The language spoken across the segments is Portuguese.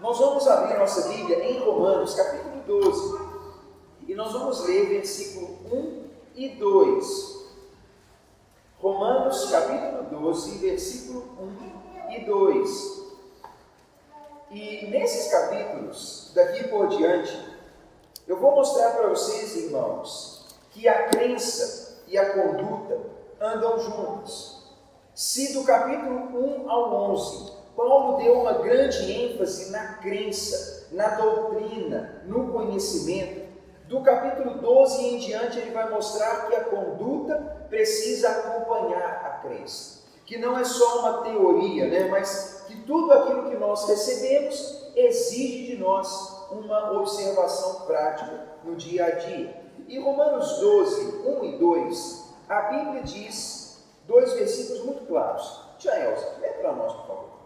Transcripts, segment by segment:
Nós vamos abrir nossa Bíblia em Romanos, capítulo 12, e nós vamos ler versículo 1 e 2. Romanos, capítulo 12, versículo 1 e 2. E nesses capítulos, daqui por diante, eu vou mostrar para vocês, irmãos, que a crença e a conduta andam juntas. Se do capítulo 1 ao 11, Paulo deu uma grande ênfase na crença, na doutrina, no conhecimento, do capítulo 12 em diante ele vai mostrar que a conduta precisa acompanhar a crença. Que não é só uma teoria, mas que tudo aquilo que nós recebemos exige de nós uma observação prática no dia a dia. Em Romanos 12, 1 e 2, a Bíblia diz dois versículos muito claros. Tia Elza, lê para nós, por favor.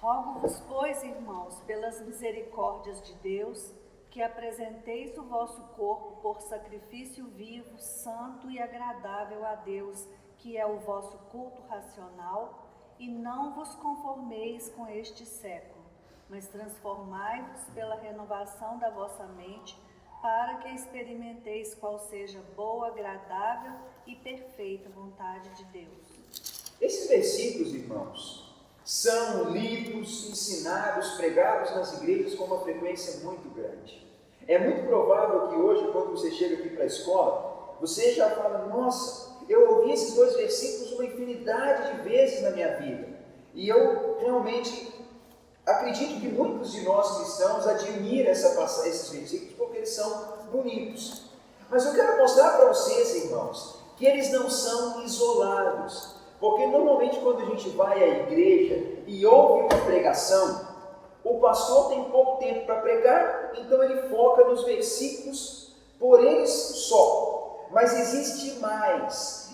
Rogo-vos, pois, irmãos, pelas misericórdias de Deus, que apresenteis o vosso corpo por sacrifício vivo, santo e agradável a Deus, que é o vosso culto racional, e não vos conformeis com este século, mas transformai-vos pela renovação da vossa mente, para que experimenteis qual seja boa, agradável e perfeita vontade de Deus. Esses versículos, irmãos, são lidos, ensinados, pregados nas igrejas com uma frequência muito grande. É muito provável que hoje, quando você chega aqui para a escola, você já fala, nossa, eu ouvi esses dois versículos uma infinidade de vezes na minha vida. E eu realmente acredito que muitos de nós cristãos admiram esses versículos porque eles são bonitos. Mas eu quero mostrar para vocês, irmãos, que eles não são isolados. Porque normalmente quando a gente vai à igreja e ouve uma pregação, o pastor tem pouco tempo para pregar, então ele foca nos versículos por eles só. Mas existe mais,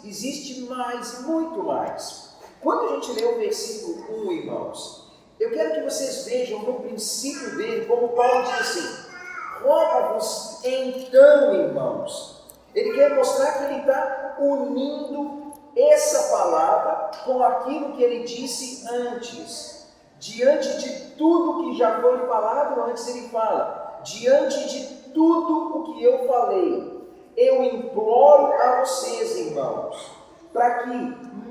muito mais. Quando a gente lê o versículo 1, irmãos, eu quero que vocês vejam no princípio dele, como Paulo diz assim, rogo-vos então, irmãos. Ele quer mostrar que ele está unindo essa palavra com aquilo que ele disse antes. Diante de tudo que já foi falado antes, ele fala, diante de tudo o que eu falei, eu imploro a vocês, irmãos, para que,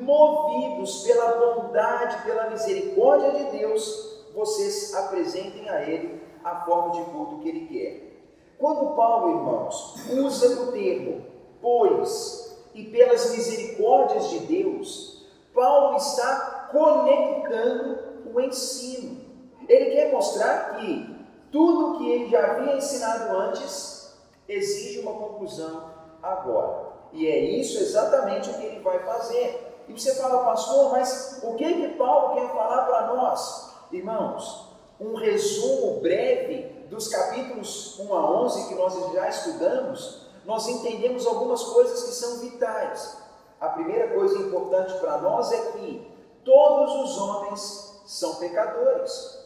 movidos pela bondade, pela misericórdia de Deus, vocês apresentem a Ele a forma de culto que Ele quer. Quando Paulo, irmãos, usa o termo, pois, e pelas misericórdias de Deus, Paulo está conectando o ensino. Ele quer mostrar que tudo que ele já havia ensinado antes exige uma conclusão agora. E é isso exatamente o que ele vai fazer. E você fala, pastor, mas o que Paulo quer falar para nós? Irmãos, um resumo breve dos capítulos 1 a 11 que nós já estudamos, nós entendemos algumas coisas que são vitais. A primeira coisa importante para nós é que todos os homens são pecadores.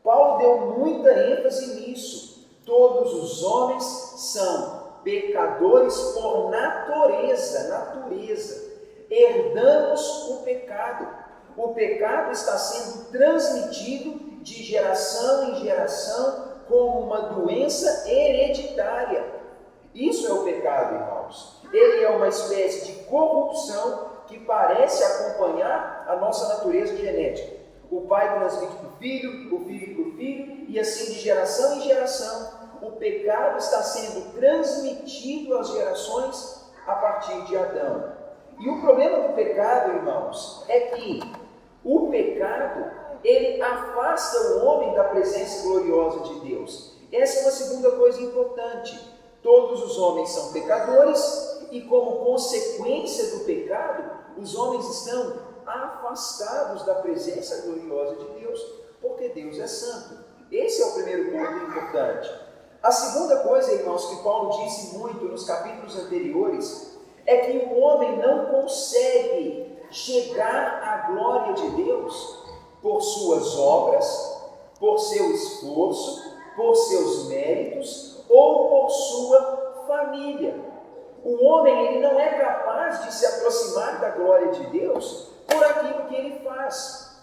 Paulo deu muita ênfase nisso. Todos os homens são pecadores por natureza. Herdamos o pecado. O pecado está sendo transmitido de geração em geração como uma doença hereditária. Isso é o pecado, irmãos. Ele é uma espécie de corrupção que parece acompanhar a nossa natureza genética. O pai transmite para o filho para o filho, e assim de geração em geração, o pecado está sendo transmitido às gerações a partir de Adão. E o problema do pecado, irmãos, é que o pecado, ele afasta o homem da presença gloriosa de Deus. Essa é uma segunda coisa importante. Todos os homens são pecadores e, como consequência do pecado, os homens estão afastados da presença gloriosa de Deus, porque Deus é santo. Esse é o primeiro ponto importante. A segunda coisa, irmãos, que Paulo disse muito nos capítulos anteriores, é que o homem não consegue chegar à glória de Deus por suas obras, por seu esforço, por seus méritos ou por sua família. O homem ele não é capaz de se aproximar da glória de Deus por aquilo que ele faz.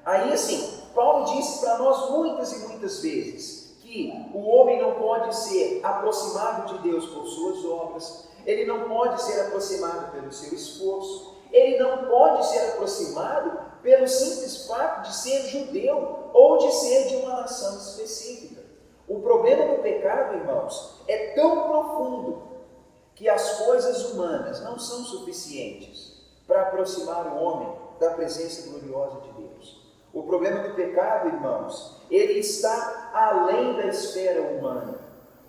Aí assim, Paulo disse para nós muitas e muitas vezes que o homem não pode ser aproximado de Deus por suas obras, ele não pode ser aproximado pelo seu esforço, ele não pode ser aproximado pelo simples fato de ser judeu ou de ser de uma nação específica. O problema do pecado, irmãos, é tão profundo que as coisas humanas não são suficientes para aproximar o homem da presença gloriosa de Deus. O problema do pecado, irmãos, ele está além da esfera humana.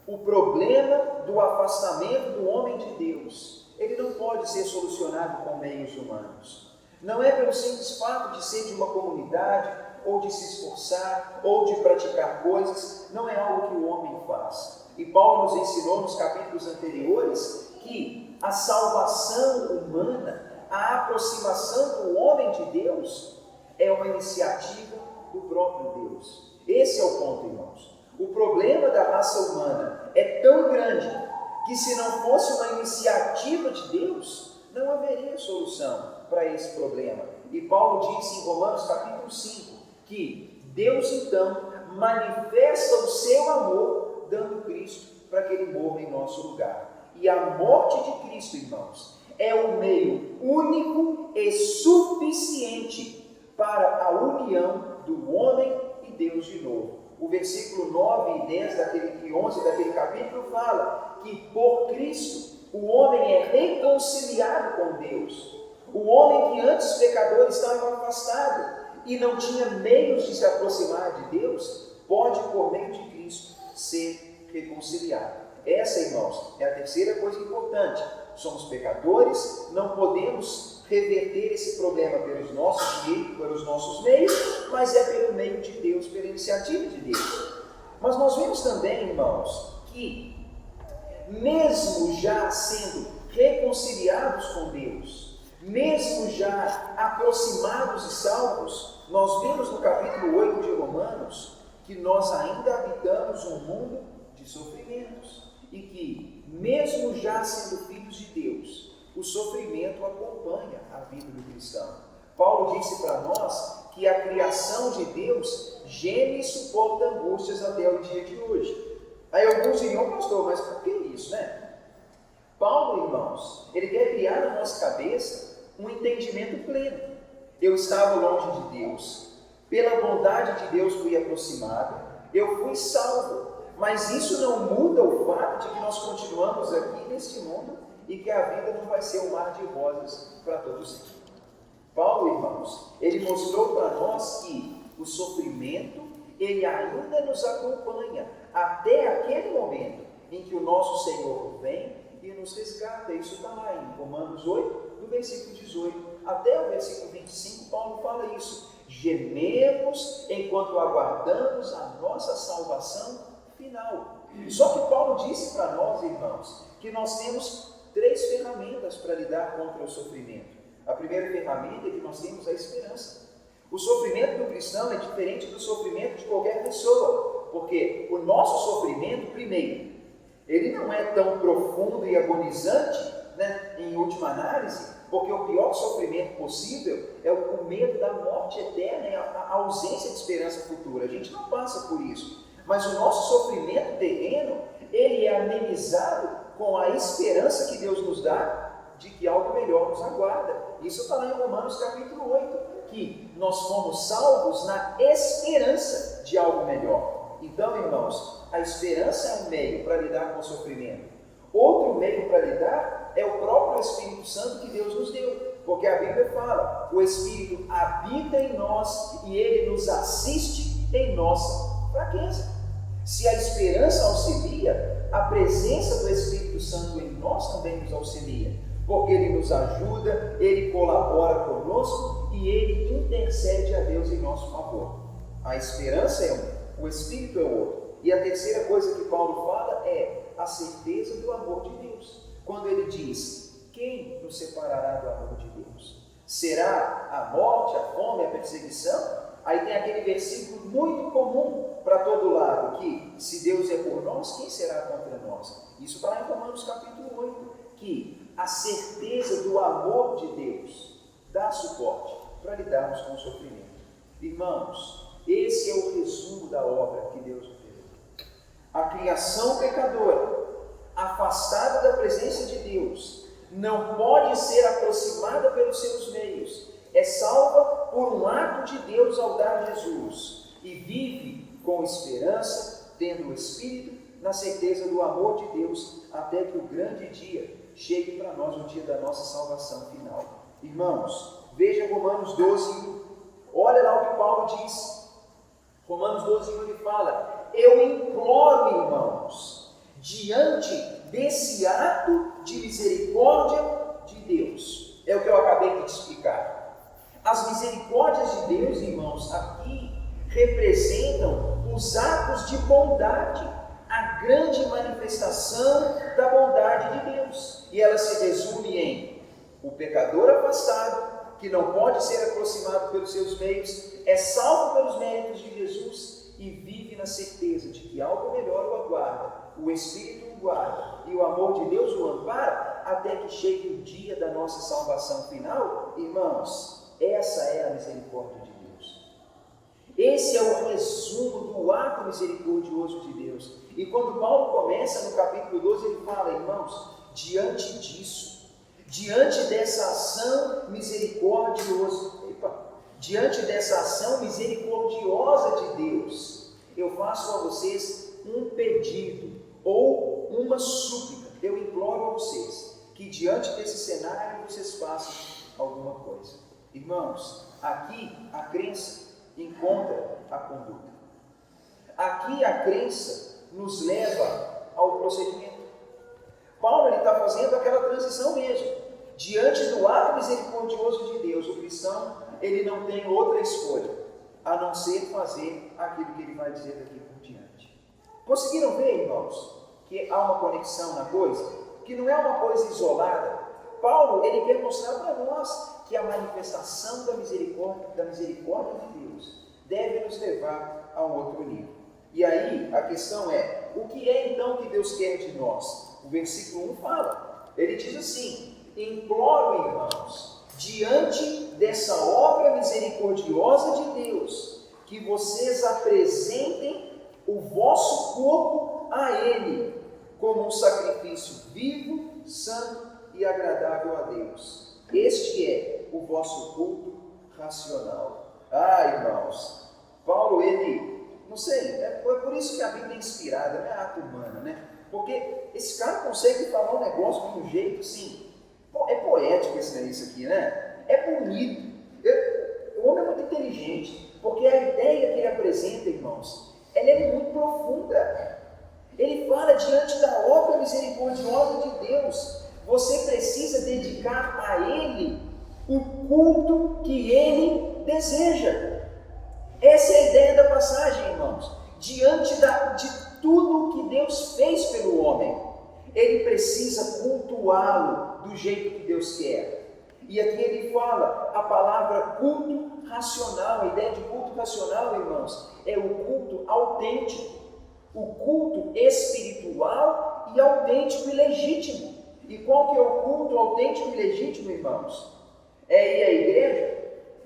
O problema do afastamento do homem de Deus, ele não pode ser solucionado com meios humanos. Não é pelo simples fato de ser de uma comunidade, ou de se esforçar, ou de praticar coisas, não é algo que o homem faz. E Paulo nos ensinou nos capítulos anteriores que a salvação humana, a aproximação do homem de Deus, é uma iniciativa do próprio Deus. Esse é o ponto, irmãos. O problema da raça humana é tão grande que, se não fosse uma iniciativa de Deus, não haveria solução para esse problema. E Paulo disse em Romanos capítulo 5 que Deus então manifesta o seu amor dando Cristo para que ele morra em nosso lugar. E a morte de Cristo, irmãos, é o meio único e suficiente para a união do homem e Deus de novo. O versículo 9 e 10 e 11 daquele capítulo fala que por Cristo o homem é reconciliado com Deus. O homem que antes pecador estava afastado e não tinha meios de se aproximar de Deus, pode por meio de Cristo ser reconciliado. Essa, irmãos, é a terceira coisa importante. Somos pecadores, não podemos reverter esse problema pelos nossos meios, mas é pelo meio de Deus, pela iniciativa de Deus. Mas nós vemos também, irmãos, que mesmo já sendo reconciliados com Deus, mesmo já aproximados e salvos, nós vemos no capítulo 8 de Romanos que nós ainda habitamos um mundo de sofrimentos e que, mesmo já sendo filhos de Deus, o sofrimento acompanha a vida do cristão. Paulo disse para nós que a criação de Deus geme e suporta angústias até o dia de hoje. Aí alguns diriam, pastor, mas por que isso, né? Paulo, irmãos, ele quer criar na nossa cabeça um entendimento pleno. Eu estava longe de Deus, pela bondade de Deus fui aproximado, eu fui salvo, mas isso não muda o fato de que nós continuamos aqui neste mundo e que a vida não vai ser um mar de rosas para todos. Paulo, irmãos, ele mostrou para nós que o sofrimento, ele ainda nos acompanha até aquele momento em que o nosso Senhor vem e nos resgata. Isso está lá em Romanos 8, do versículo 18 até o versículo 25, Paulo fala isso. Gememos enquanto aguardamos a nossa salvação final. Só que Paulo disse para nós, irmãos, que nós temos 3 ferramentas para lidar contra o sofrimento. A primeira ferramenta é que nós temos a esperança. O sofrimento do cristão é diferente do sofrimento de qualquer pessoa, porque o nosso sofrimento, primeiro, ele não é tão profundo e agonizante, né, em última análise, porque o pior sofrimento possível é o medo da morte eterna e a ausência de esperança futura. A gente não passa por isso, mas o nosso sofrimento terreno, ele é amenizado com a esperança que Deus nos dá de que algo melhor nos aguarda. Isso está lá em Romanos capítulo 8, que nós fomos salvos na esperança de algo melhor. Então, irmãos, a esperança é um meio para lidar com o sofrimento. Outro meio para lidar é o próprio Espírito Santo que Deus nos deu, porque a Bíblia fala, o Espírito habita em nós e ele nos assiste em nossa fraqueza. Se a esperança auxilia, a presença do Espírito Santo em nós também nos auxilia, porque ele nos ajuda, ele colabora conosco e ele intercede a Deus em nosso favor. A esperança é um, o Espírito é outro. E a terceira coisa que Paulo fala é a certeza do amor de Deus. Quando ele diz, quem nos separará do amor de Deus? Será a morte, a fome, a perseguição? Aí tem aquele versículo muito comum para todo lado, que se Deus é por nós, quem será contra nós? Isso está lá em Romanos capítulo 8, que a certeza do amor de Deus dá suporte para lidarmos com o sofrimento. Irmãos, esse é o resumo da obra que Deus fez. A criação pecadora, afastada da presença de Deus, não pode ser aproximada pelos seus meios, é salva por um ato de Deus ao dar Jesus, e vive com esperança, tendo o Espírito, na certeza do amor de Deus, até que o grande dia chegue para nós, o dia da nossa salvação final. Irmãos, veja Romanos 12, olha lá o que Paulo diz. Romanos 12, ele fala: eu imploro, irmãos, diante desse ato de misericórdia de Deus. É o que eu acabei de te explicar. As misericórdias de Deus, irmãos, aqui representam os atos de bondade, a grande manifestação da bondade de Deus. E ela se resume em o pecador afastado, que não pode ser aproximado pelos seus meios, é salvo pelos méritos de Jesus e vive na certeza de que algo melhor o aguarda, o Espírito o guarda e o amor de Deus o ampara, até que chegue o dia da nossa salvação final. Irmãos, essa é a misericórdia de Deus. Esse é o resumo do ato misericordioso de Deus. E quando Paulo começa no capítulo 12, ele fala: irmãos, diante disso, diante dessa ação misericordiosa, diante dessa ação misericordiosa de Deus, eu faço a vocês um pedido ou uma súplica. Eu imploro a vocês que diante desse cenário vocês façam alguma coisa. Irmãos, aqui a crença encontra a conduta. Aqui a crença nos leva ao procedimento. Paulo está fazendo aquela transição mesmo. Diante do ato misericordioso de Deus, o cristão ele não tem outra escolha a não ser fazer aquilo que ele vai dizer daqui por diante. Conseguiram ver, irmãos, que há uma conexão na coisa? Que não é uma coisa isolada. Paulo ele quer mostrar para nós que a manifestação da misericórdia de Deus deve nos levar a um outro nível. E aí a questão é: o que é então que Deus quer de nós? O versículo 1 fala, ele diz assim: imploro, irmãos, diante dessa obra misericordiosa de Deus, que vocês apresentem o vosso corpo a Ele, como um sacrifício vivo, santo e agradável a Deus. Este é o vosso culto racional. Irmãos, Paulo, ele, não sei, é por isso que a Bíblia é inspirada, não é ato humano, né? Porque esse cara consegue falar um negócio de um jeito assim, é poético isso aqui, né? É bonito. O homem é muito inteligente, porque a ideia que ele apresenta, irmãos, ela é muito profunda. Ele fala diante da obra misericordiosa de Deus. Você precisa dedicar a Ele o culto que Ele deseja. Essa é a ideia da passagem, irmãos. Diante de tudo que Deus fez pelo homem, ele precisa cultuá-lo do jeito que Deus quer. E aqui ele fala a palavra culto racional. A ideia de culto racional, irmãos, é o culto autêntico, o culto espiritual e autêntico e legítimo. E qual que é o culto autêntico e legítimo, irmãos? É ir à igreja?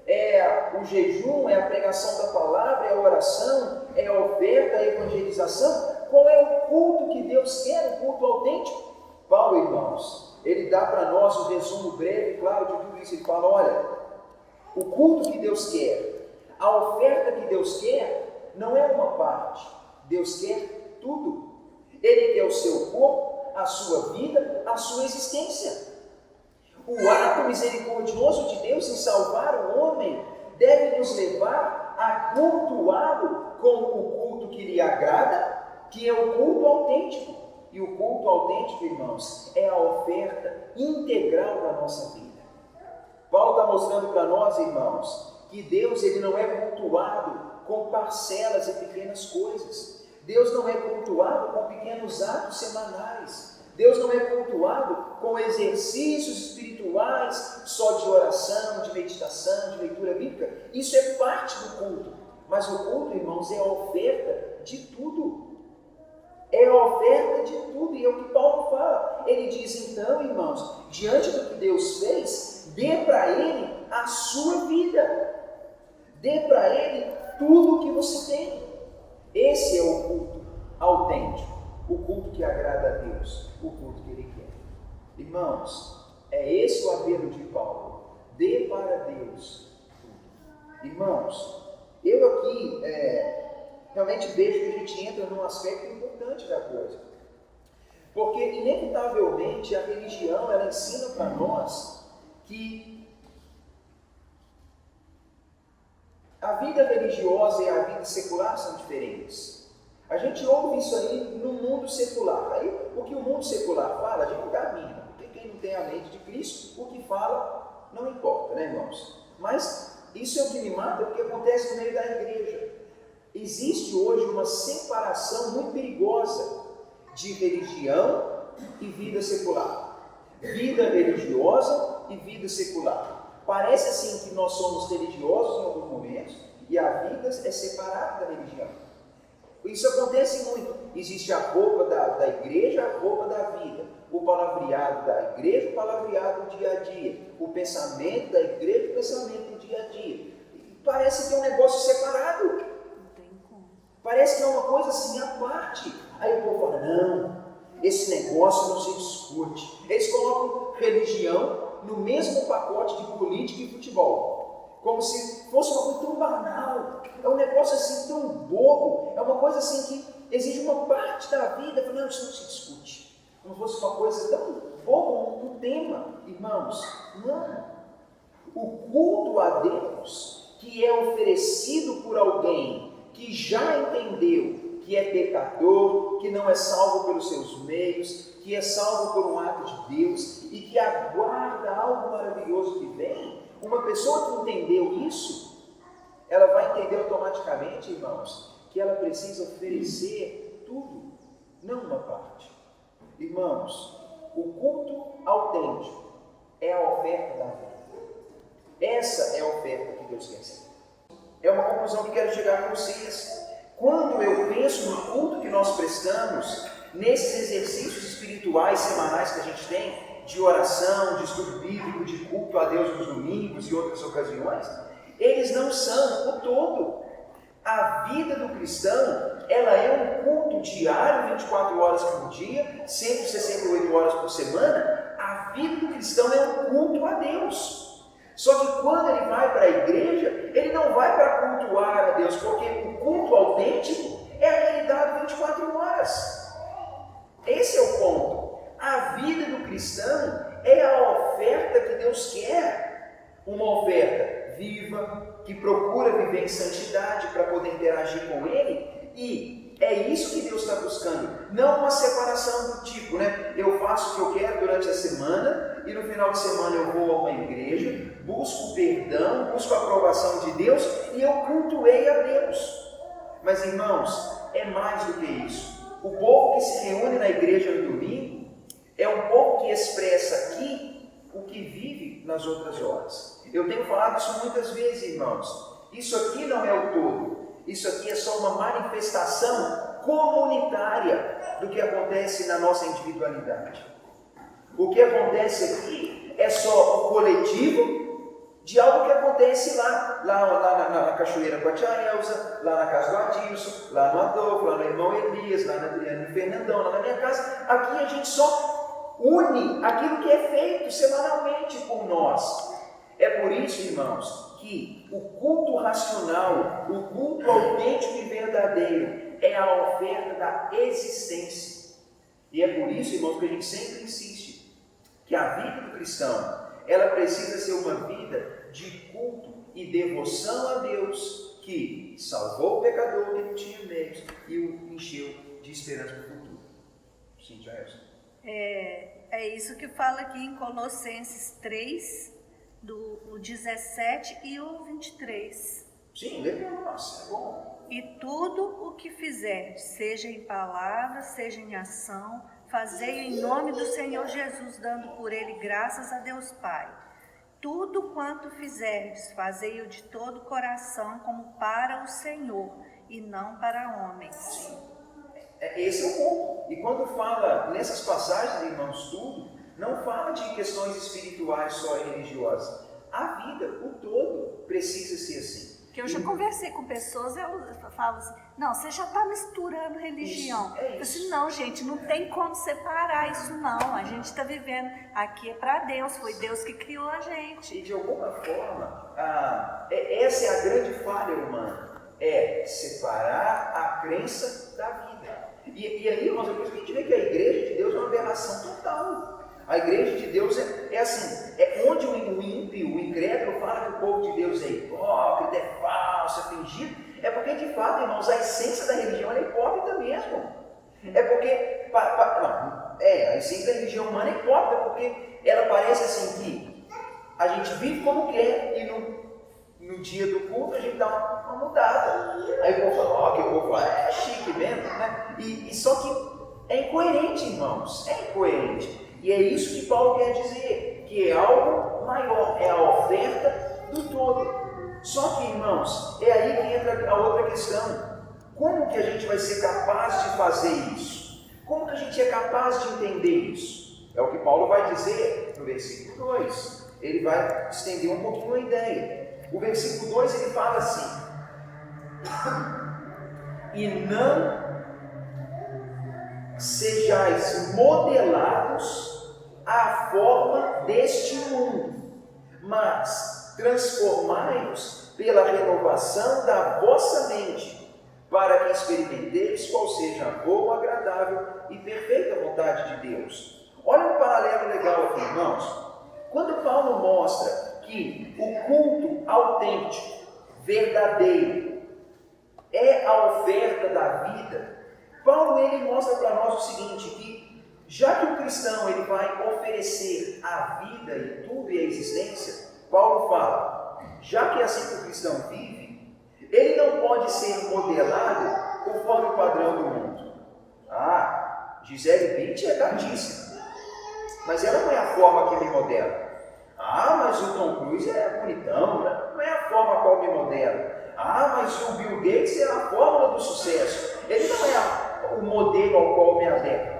É o jejum? É a pregação da palavra? É a oração? É a oferta? É a evangelização? Qual é o culto que Deus quer, o culto autêntico? Paulo, irmãos, ele dá para nós um resumo breve, claro, de tudo isso. Ele fala: olha, o culto que Deus quer, a oferta que Deus quer, não é uma parte. Deus quer tudo. Ele quer o seu corpo, a sua vida, a sua existência. O ato misericordioso de Deus em salvar o homem deve nos levar a cultuá-lo com o culto que lhe agrada, que é o culto autêntico. E o culto autêntico, irmãos, é a oferta integral da nossa vida. Paulo está mostrando para nós, irmãos, que Deus ele não é cultuado com parcelas e pequenas coisas. Deus não é cultuado com pequenos atos semanais. Deus não é cultuado com exercícios espirituais só de oração, de meditação, de leitura bíblica. Isso é parte do culto. Mas o culto, irmãos, é a oferta de tudo. É a oferta de tudo. E é o que Paulo fala. Ele diz, então, irmãos, diante do que Deus fez, dê para Ele a sua vida. Dê para Ele tudo que você tem. Esse é o culto autêntico, o culto que agrada a Deus, o culto que Ele quer. Irmãos, é esse o apelo de Paulo. Dê para Deus tudo. Irmãos, eu aqui realmente vejo que a gente entra num aspecto importante da coisa. Porque, inevitavelmente, a religião, ela ensina para nós que a vida religiosa e a vida secular são diferentes. A gente ouve isso aí no mundo secular. Aí, o que o mundo secular fala, a gente dá a mínima. Porque quem não tem a mente de Cristo, o que fala não importa, né, irmãos? Mas isso é o que me mata, porque acontece no meio da igreja. Existe hoje uma separação muito perigosa de religião e vida secular. Vida religiosa e vida secular. Parece assim que nós somos religiosos em alguns momentos e a vida é separada da religião. Isso acontece muito. Existe a roupa da igreja, a roupa da vida. O palavreado da igreja, o palavreado do dia a dia. O pensamento da igreja, o pensamento do dia a dia. E parece que é um negócio separado. Não tem como. Parece que é uma coisa assim à parte. Aí o povo fala, não, esse negócio não se discute. Eles colocam religião no mesmo pacote de política e futebol. Como se fosse uma coisa tão banal. É um negócio assim tão bobo. É uma coisa assim que exige uma parte da vida. Não, isso não se discute. Como se fosse uma coisa tão boba, um tema. Irmãos, não. O culto a Deus, que é oferecido por alguém que já entendeu que é pecador, que não é salvo pelos seus meios, que é salvo por um ato de Deus e que aguarda algo maravilhoso que vem, uma pessoa que entendeu isso, ela vai entender automaticamente, irmãos, que ela precisa oferecer tudo, não uma parte. Irmãos, o culto autêntico é a oferta da vida. Essa é a oferta que Deus quer ser. É uma conclusão que quero chegar com vocês. Quando eu penso no culto que nós prestamos, nesses exercícios espirituais semanais que a gente tem, de oração, de estudo bíblico, de culto a Deus nos domingos e outras ocasiões, eles não são o todo. A vida do cristão, ela é um culto diário, 24 horas por dia, 168 horas por semana. A vida do cristão é um culto a Deus. Só que quando ele vai para a igreja, ele não vai para cultuar a Deus, porque o culto autêntico é aquele dado 24 horas. Esse é o ponto. A vida do cristão é a oferta que Deus quer. Uma oferta viva, que procura viver em santidade para poder interagir com Ele. E é isso que Deus está buscando. Não uma separação do tipo, né? Eu faço o que eu quero durante a semana e no final de semana eu vou a uma igreja, busco perdão, busco a aprovação de Deus e eu cultuei a Deus. Mas, irmãos, é mais do que isso. O povo que se reúne na igreja no domingo é um povo que expressa aqui o que vive nas outras horas. Eu tenho falado isso muitas vezes, irmãos. Isso aqui não é o todo. Isso aqui é só uma manifestação comunitária do que acontece na nossa individualidade. O que acontece aqui é só o coletivo de algo que acontece lá na Cachoeira com a tia Elza, lá na casa do Adilson, lá no Adolfo, lá no irmão Elias, lá na Adriana e Fernandão, lá na minha casa. Aqui a gente só une aquilo que é feito semanalmente por nós. É por isso, irmãos, que o culto racional, o culto autêntico e verdadeiro é a oferta da existência. E é por isso, irmãos, que a gente sempre insiste que a vida do cristão, ela precisa ser uma vida de culto e devoção a Deus, que salvou o pecador que não tinha meios e o encheu de esperança no futuro. Sim, Jairson. É isso que fala aqui em Colossenses 3, o 17 e o 23. Sim, legal, nossa, é bom. E tudo o que fizer, seja em palavra, seja em ação, fazei em nome do Senhor Jesus, dando por ele graças a Deus Pai. Tudo quanto fizerdes, fazei-o de todo o coração, como para o Senhor, e não para homens. Esse é o ponto. E quando fala nessas passagens, irmãos, tudo, não fala de questões espirituais só e religiosas. A vida, o todo, precisa ser assim. Porque eu já conversei com pessoas, eu falo assim, não, você já está misturando religião. Isso, é isso. Eu disse, não, gente, não tem como separar isso não, a gente está vivendo, aqui é para Deus, foi Deus que criou a gente. E de alguma forma, essa é a grande falha humana, é separar a crença da vida. E aí, irmãos, é por isso que a gente vê que a igreja de Deus é uma aberração total. A igreja de Deus é assim, é onde o ímpio, o incrédulo fala que o povo de Deus é hipócrita, é falso, é fingido, é porque de fato, irmãos, a essência da religião é hipócrita mesmo. É porque, a essência da religião humana é hipócrita, porque ela parece assim que a gente vive como quer e no dia do culto a gente dá uma mudada. Aí o povo fala, que o povo fala, é chique mesmo, né? E só que é incoerente, irmãos, é incoerente. E é isso que Paulo quer dizer, que é algo maior, é a oferta do todo. Só que, irmãos, é aí que entra a outra questão. Como que a gente vai ser capaz de fazer isso? Como que a gente é capaz de entender isso? É o que Paulo vai dizer no versículo 2. Ele vai estender um pouquinho a ideia. O versículo 2 ele fala assim: e não sejais modelados à forma deste mundo, mas transformai-vos pela renovação da vossa mente, para que experimenteis qual seja a boa, agradável e perfeita vontade de Deus. Olha um paralelo legal aqui, irmãos. Quando Paulo mostra que o culto autêntico, verdadeiro, é a oferta da vida, Paulo ele mostra para nós o seguinte, que já que o cristão ele vai oferecer a vida e tudo e a existência, Paulo fala, já que é assim que o cristão vive, ele não pode ser modelado conforme o padrão do mundo. Gisele Bündchen é gatíssima, mas ela não é a forma que me modela. Mas o Tom Cruise é bonitão, né? Não é a forma qual me modela. Mas o Bill Gates é a fórmula do sucesso. Ele não é o modelo ao qual me adequo.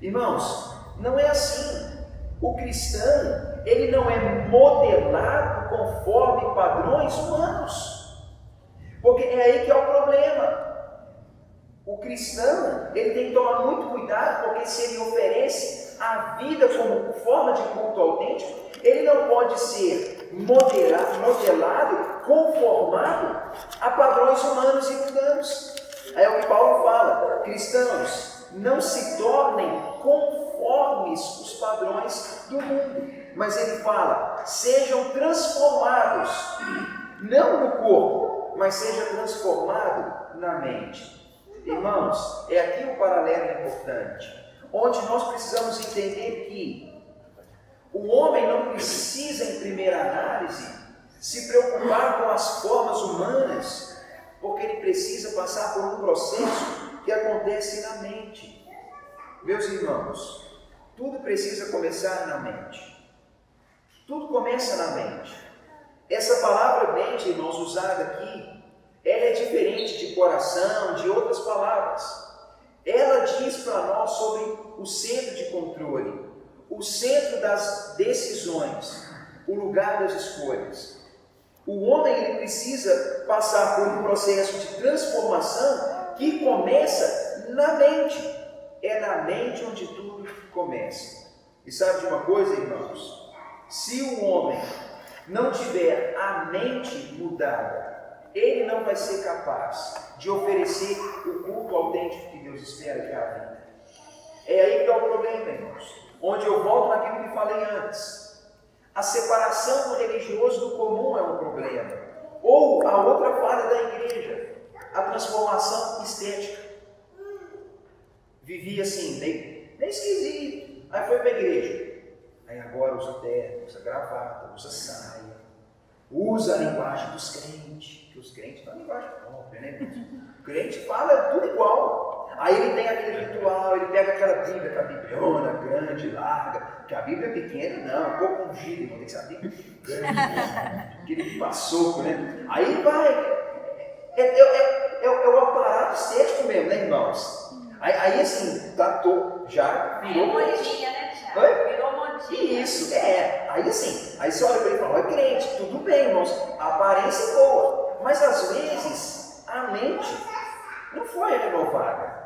Irmãos, não é assim. O cristão, ele não é modelado conforme padrões humanos. Porque é aí que é o problema. O cristão, ele tem que tomar muito cuidado, porque se ele oferece a vida como forma de culto autêntico, ele não pode ser modelado, conformado a padrões humanos e mundanos. Aí é o que Paulo fala, cristãos, não se tornem conformes os padrões do mundo. Mas ele fala, sejam transformados, não no corpo, mas seja transformado na mente. Irmãos, é aqui um paralelo importante, onde nós precisamos entender que o homem não precisa, em primeira análise, se preocupar com as formas humanas, porque ele precisa passar por um processo que acontece na mente. Meus irmãos, tudo precisa começar na mente. Tudo começa na mente. Essa palavra mente, irmãos, usada aqui, ela é diferente de coração, de outras palavras. Ela diz para nós sobre o centro de controle, o centro das decisões, o lugar das escolhas. O homem ele precisa passar por um processo de transformação que começa na mente. É na mente onde tudo começa. E sabe de uma coisa, irmãos? Se o homem não tiver a mente mudada, ele não vai ser capaz de oferecer o culto autêntico que Deus espera que é a vida. É aí que está o problema, irmãos. Onde eu volto naquilo que falei antes. A separação do religioso do comum é um problema. Ou a outra falha da igreja, a transformação estética. Vivia assim, bem esquisito. Aí foi para a igreja. Aí agora usa terno, usa gravata, usa saia. Usa a linguagem dos crentes. Que os crentes têm uma linguagem própria, né? O crente fala tudo igual. Aí ele tem aquele ritual, ele pega aquela Bíblia, que a Bibliona, grande, larga, que a Bíblia é pequena, não, um pouco ungida, irmão, tem que ser a Bíblia grande, aquele passoco, né? Aí vai, é o aparato estético mesmo, né, irmãos? Aí assim, já virou modinha, né, Tiago? Virou modinha. Isso, aí assim, aí você olha para ele e fala, é crente, tudo bem, irmãos, a aparência é boa. Mas às vezes a mente não foi renovada.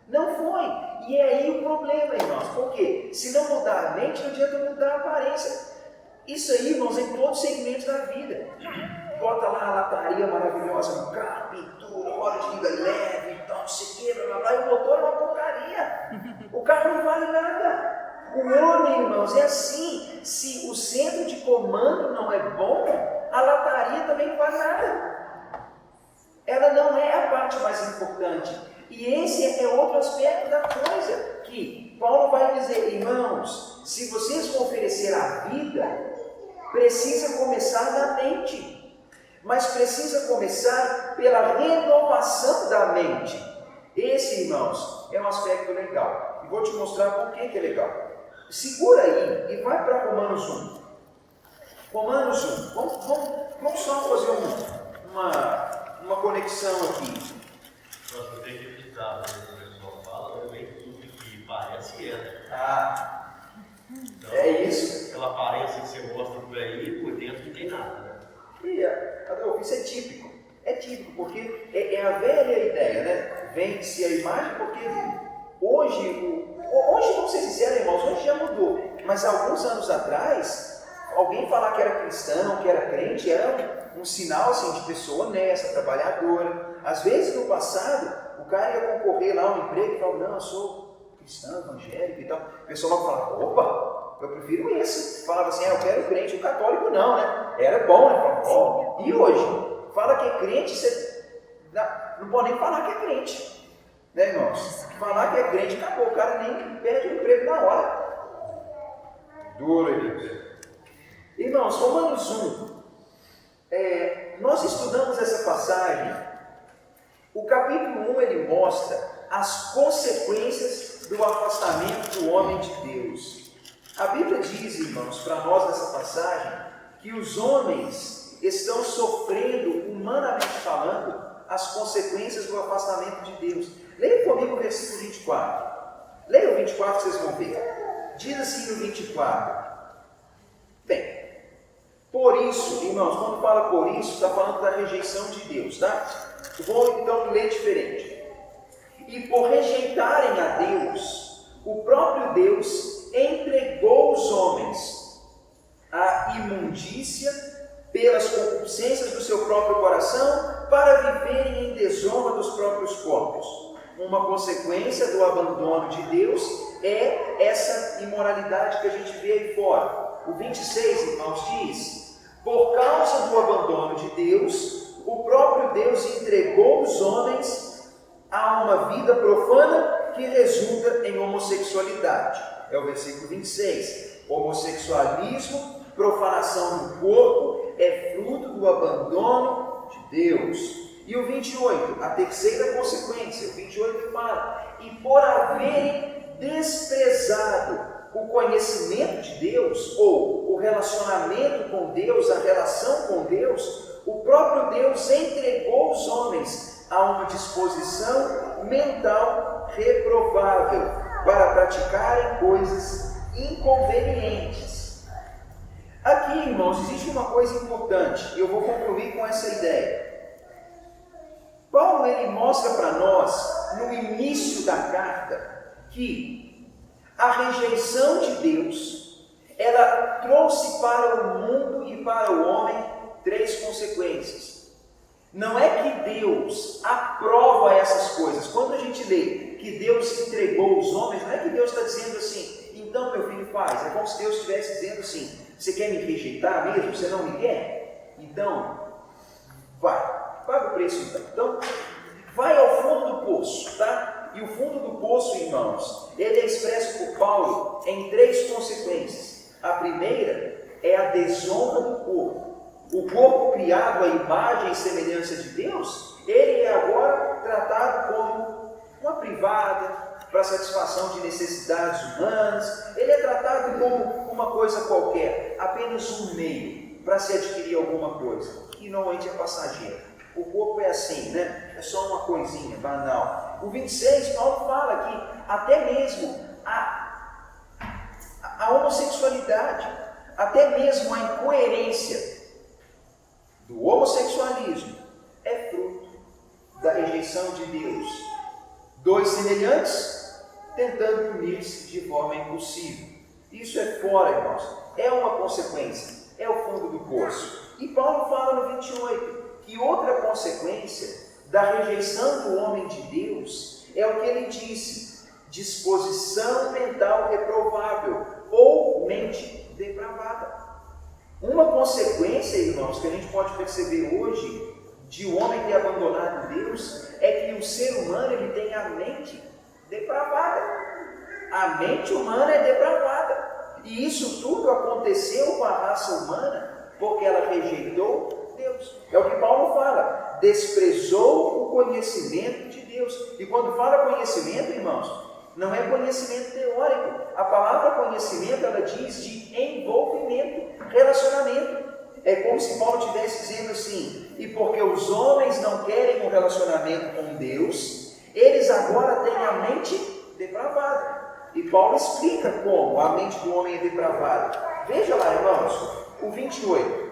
Não foi. E é aí o problema, irmãos. Por quê? Se não mudar a mente, não adianta mudar a aparência. Isso aí, irmãos, em todos os segmentos da vida. Bota lá a lataria maravilhosa no carro, pintura, roda de liga leve, então, não sei o que, blá blá blá, e o motor é uma porcaria. O carro não vale nada. O homem, irmãos, é assim. Se o centro de comando não é bom, a lataria também não vale nada. Ela não é a parte mais importante. E esse é outro aspecto da coisa, que Paulo vai dizer, irmãos, se vocês vão oferecer a vida, precisa começar da mente. Mas precisa começar pela renovação da mente. Esse, irmãos, é um aspecto legal. E vou te mostrar por que é legal. Segura aí e vai para Romanos 1. Romanos 1. Vamos só fazer uma conexão aqui. Nós temos que evitar, né? O pessoal fala, também tudo que parece é. Então, É isso. Aquela aparência que você mostra por aí, por dentro não tem nada, né? E, Adolfo, isso é típico. É típico, porque é a velha ideia, né? Vende-se a imagem, porque hoje, vamos ser sinceros, irmãos, hoje já mudou. Mas alguns anos atrás, alguém falar que era cristão, que era crente, era um sinal assim, de pessoa honesta, trabalhadora. Às vezes, no passado, o cara ia concorrer lá a um emprego e falava, não, eu sou cristão, evangélico e tal. O pessoal falava, opa, eu prefiro isso. Falava assim, eu quero crente, o católico não, né? Era bom, né? Falava, e hoje? Fala que é crente, você não pode nem falar que é crente. Né, irmãos? Falar que é crente, acabou, o cara nem perde o emprego na hora. Duro, irmãos. Irmãos, Romanos 1. Nós estudamos essa passagem. O capítulo 1 ele mostra as consequências do afastamento do homem de Deus. A Bíblia diz, irmãos, para nós nessa passagem, que os homens estão sofrendo, humanamente falando, as consequências do afastamento de Deus. Leia comigo o versículo 24. Leia o 24 que vocês vão ver. Diz assim no 24. Bem, por isso, irmãos, quando fala por isso, está falando da rejeição de Deus, tá? Vou então ler diferente. E por rejeitarem a Deus, o próprio Deus entregou os homens à imundícia pelas concupiscências do seu próprio coração para viverem em desonra dos próprios corpos. Uma consequência do abandono de Deus é essa imoralidade que a gente vê aí fora. O 26, irmãos, diz: por causa do abandono de Deus, o próprio Deus entregou os homens a uma vida profana que resulta em homossexualidade. É o versículo 26. Homossexualismo, profanação do corpo, é fruto do abandono de Deus. E o 28, a terceira consequência, o 28 fala: e por haverem desprezado o conhecimento de Deus, ou o relacionamento com Deus, a relação com Deus, o próprio Deus entregou os homens a uma disposição mental reprovável para praticarem coisas inconvenientes. Aqui, irmãos, existe uma coisa importante, e eu vou concluir com essa ideia. Paulo ele mostra para nós, no início da carta, que a rejeição de Deus, ela trouxe para o mundo e para o homem três consequências. Não é que Deus aprova essas coisas. Quando a gente lê que Deus entregou os homens, não é que Deus está dizendo assim, então meu filho faz. É como se Deus estivesse dizendo assim, você quer me rejeitar mesmo? Você não me quer? Então, vai. Paga o preço então. Então, vai ao fundo do poço, tá? E o fundo do poço, irmãos, ele é expresso por Paulo em três consequências. A primeira é a desonra do corpo. O corpo criado à imagem e semelhança de Deus, ele é agora tratado como uma privada, para satisfação de necessidades humanas. Ele é tratado como uma coisa qualquer, apenas um meio para se adquirir alguma coisa, e normalmente é passageiro. O corpo é assim, né? É só uma coisinha banal. O 26, Paulo fala que até mesmo a homossexualidade, até mesmo a incoerência do homossexualismo rejeição de Deus. Dois semelhantes tentando unir-se de forma impossível. Isso é fora, irmãos. É uma consequência. É o fundo do poço. E Paulo fala no 28 que outra consequência da rejeição do homem de Deus é o que ele disse: disposição mental reprovável ou mente depravada. Uma consequência, irmãos, que a gente pode perceber hoje de o homem ter abandonado Deus é que o ser humano ele tem a mente depravada. A mente humana é depravada. E isso tudo aconteceu com a raça humana porque ela rejeitou Deus. É o que Paulo fala: desprezou o conhecimento de Deus. E quando fala conhecimento, irmãos, não é conhecimento teórico. A palavra conhecimento, ela diz de envolvimento, relacionamento. É como se Paulo estivesse dizendo assim: e porque os homens não querem um relacionamento com Deus, eles agora têm a mente depravada. E Paulo explica como a mente do homem é depravada. Veja lá, irmãos, o 28.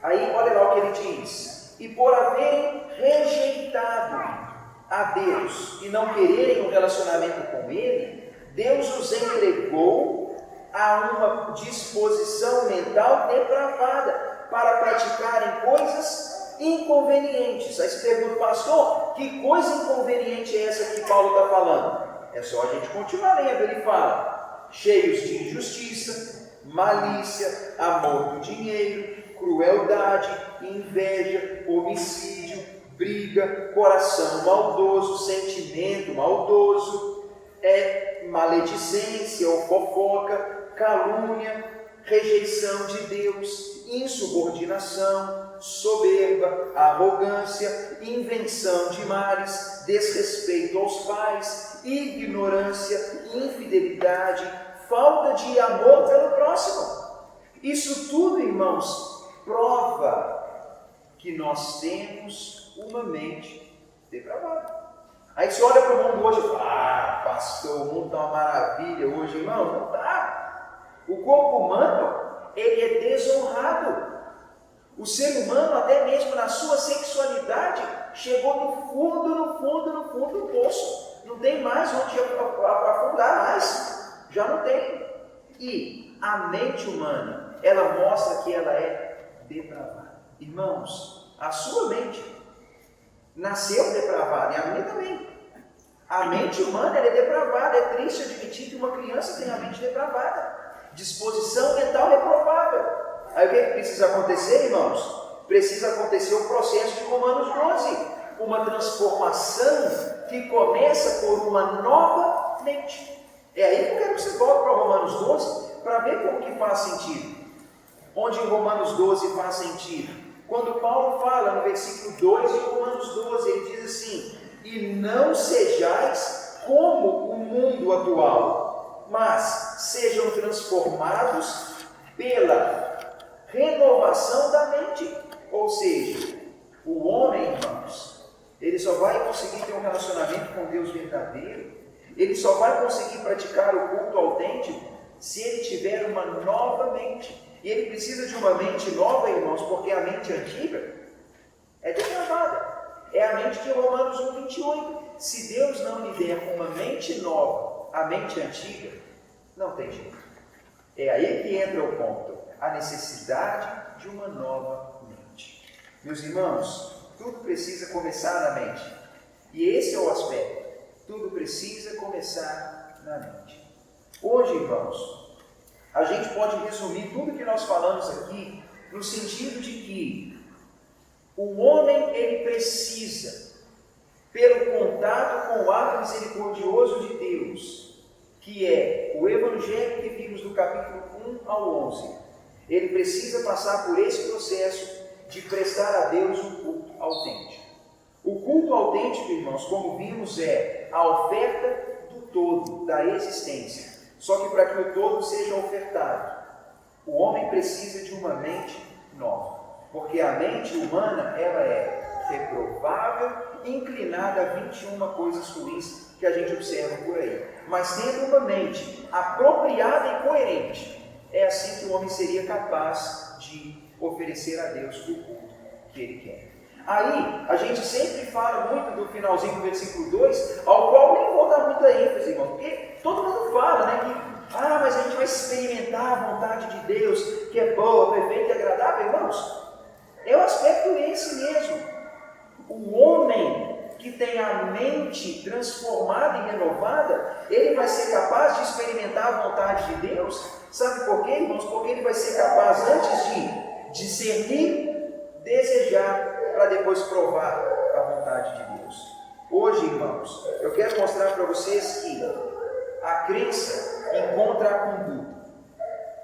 Aí, olha lá o que ele diz: e por haverem rejeitado a Deus e não quererem um relacionamento com Ele, Deus os entregou a uma disposição mental depravada para praticarem coisas inconvenientes. Aí você pergunta: pastor, que coisa inconveniente é essa que Paulo está falando? É só a gente continuar lendo. Ele fala: cheios de injustiça, malícia, amor do dinheiro, crueldade, inveja, homicídio, briga, coração maldoso, sentimento maldoso, maledicência ou fofoca, calúnia, rejeição de Deus, insubordinação, soberba, arrogância, invenção de males, desrespeito aos pais, ignorância, infidelidade, falta de amor pelo próximo. Isso tudo, irmãos, prova que nós temos uma mente depravada. Aí você olha para o mundo hoje e fala: ah, pastor, o mundo está uma maravilha hoje. Irmão, não está. O corpo humano, ele é desonrado. O ser humano, até mesmo na sua sexualidade, chegou no fundo do poço. Não tem mais onde afundar mais. Já não tem. E a mente humana, ela mostra que ela é depravada. Irmãos, a sua mente nasceu depravada, e a minha também. A mente humana ela é depravada. É triste admitir que uma criança tem a mente depravada. Disposição mental reprovável. Aí o que precisa acontecer, irmãos? Precisa acontecer o processo de Romanos 12. Uma transformação que começa por uma nova mente. É aí que eu quero que você volte para Romanos 12 para ver como que faz sentido. Onde em Romanos 12 faz sentido? Quando Paulo fala no versículo 2 de Romanos 12, ele diz assim: e não sejais como o mundo atual, mas sejam transformados pela renovação da mente. Ou seja, o homem, irmãos, ele só vai conseguir ter um relacionamento com Deus verdadeiro, ele só vai conseguir praticar o culto autêntico se ele tiver uma nova mente. E ele precisa de uma mente nova, irmãos, porque a mente antiga é depravada. É a mente de Romanos 1:28. Se Deus não lhe der uma mente nova, a mente antiga, não tem jeito. É aí que entra o ponto: a necessidade de uma nova mente. Meus irmãos, tudo precisa começar na mente. E esse é o aspecto. Tudo precisa começar na mente. Hoje, irmãos, a gente pode resumir tudo que nós falamos aqui no sentido de que o homem ele precisa, pelo contato com o ato misericordioso de Deus, que é o Evangelho que vimos do capítulo 1 ao 11, ele precisa passar por esse processo de prestar a Deus um culto autêntico. O culto autêntico, irmãos, como vimos, é a oferta do todo, da existência. Só que para que o todo seja ofertado, o homem precisa de uma mente nova. Porque a mente humana, ela é reprovável, inclinada a 21 coisas ruins que a gente observa por aí. Mas tendo uma mente apropriada e coerente, é assim que o homem seria capaz de oferecer a Deus o culto que ele quer. Aí, a gente sempre fala muito do finalzinho do versículo 2, ao qual nem vou dar muita ênfase, irmão, porque todo mundo fala, né, que mas a gente vai experimentar a vontade de Deus, que é boa, perfeita e agradável. Irmãos, é o aspecto esse mesmo. O homem que tem a mente transformada e renovada, ele vai ser capaz de experimentar a vontade de Deus. Sabe por quê, irmãos? Porque ele vai ser capaz antes de discernir, desejar, para depois provar a vontade de Deus. Hoje, irmãos, eu quero mostrar para vocês que a crença encontra a conduta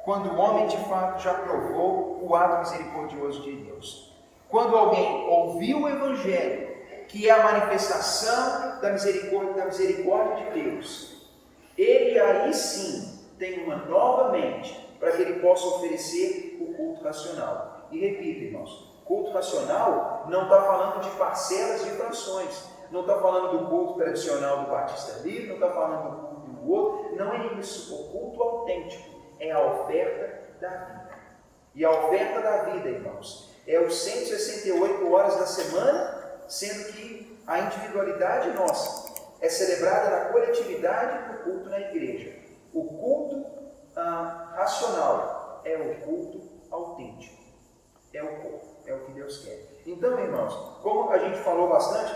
quando o homem de fato já provou o ato misericordioso de Deus. Quando alguém ouviu o Evangelho, que é a manifestação da misericórdia de Deus, ele aí sim tem uma nova mente para que ele possa oferecer o culto racional. E repito, irmãos, culto racional não está falando de parcelas de frações, não está falando do culto tradicional do Batista Livre, não está falando do culto do outro, não é isso. O culto autêntico é a oferta da vida. E a oferta da vida, irmãos, é os 168 horas da semana, sendo que a individualidade nossa é celebrada na coletividade do culto na igreja. O culto racional é o culto autêntico. É o corpo, é o que Deus quer. Então, irmãos, como a gente falou bastante,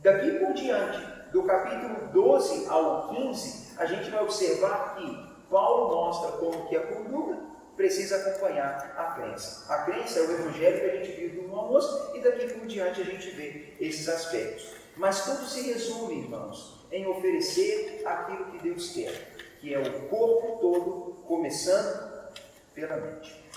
daqui por diante, do capítulo 12 ao 15, a gente vai observar que Paulo mostra como que a conduta precisa acompanhar a crença. A crença é o evangelho que a gente vive no almoço, e daqui por diante a gente vê esses aspectos. Mas tudo se resume, irmãos, em oferecer aquilo que Deus quer, que é o corpo todo, começando pela mente.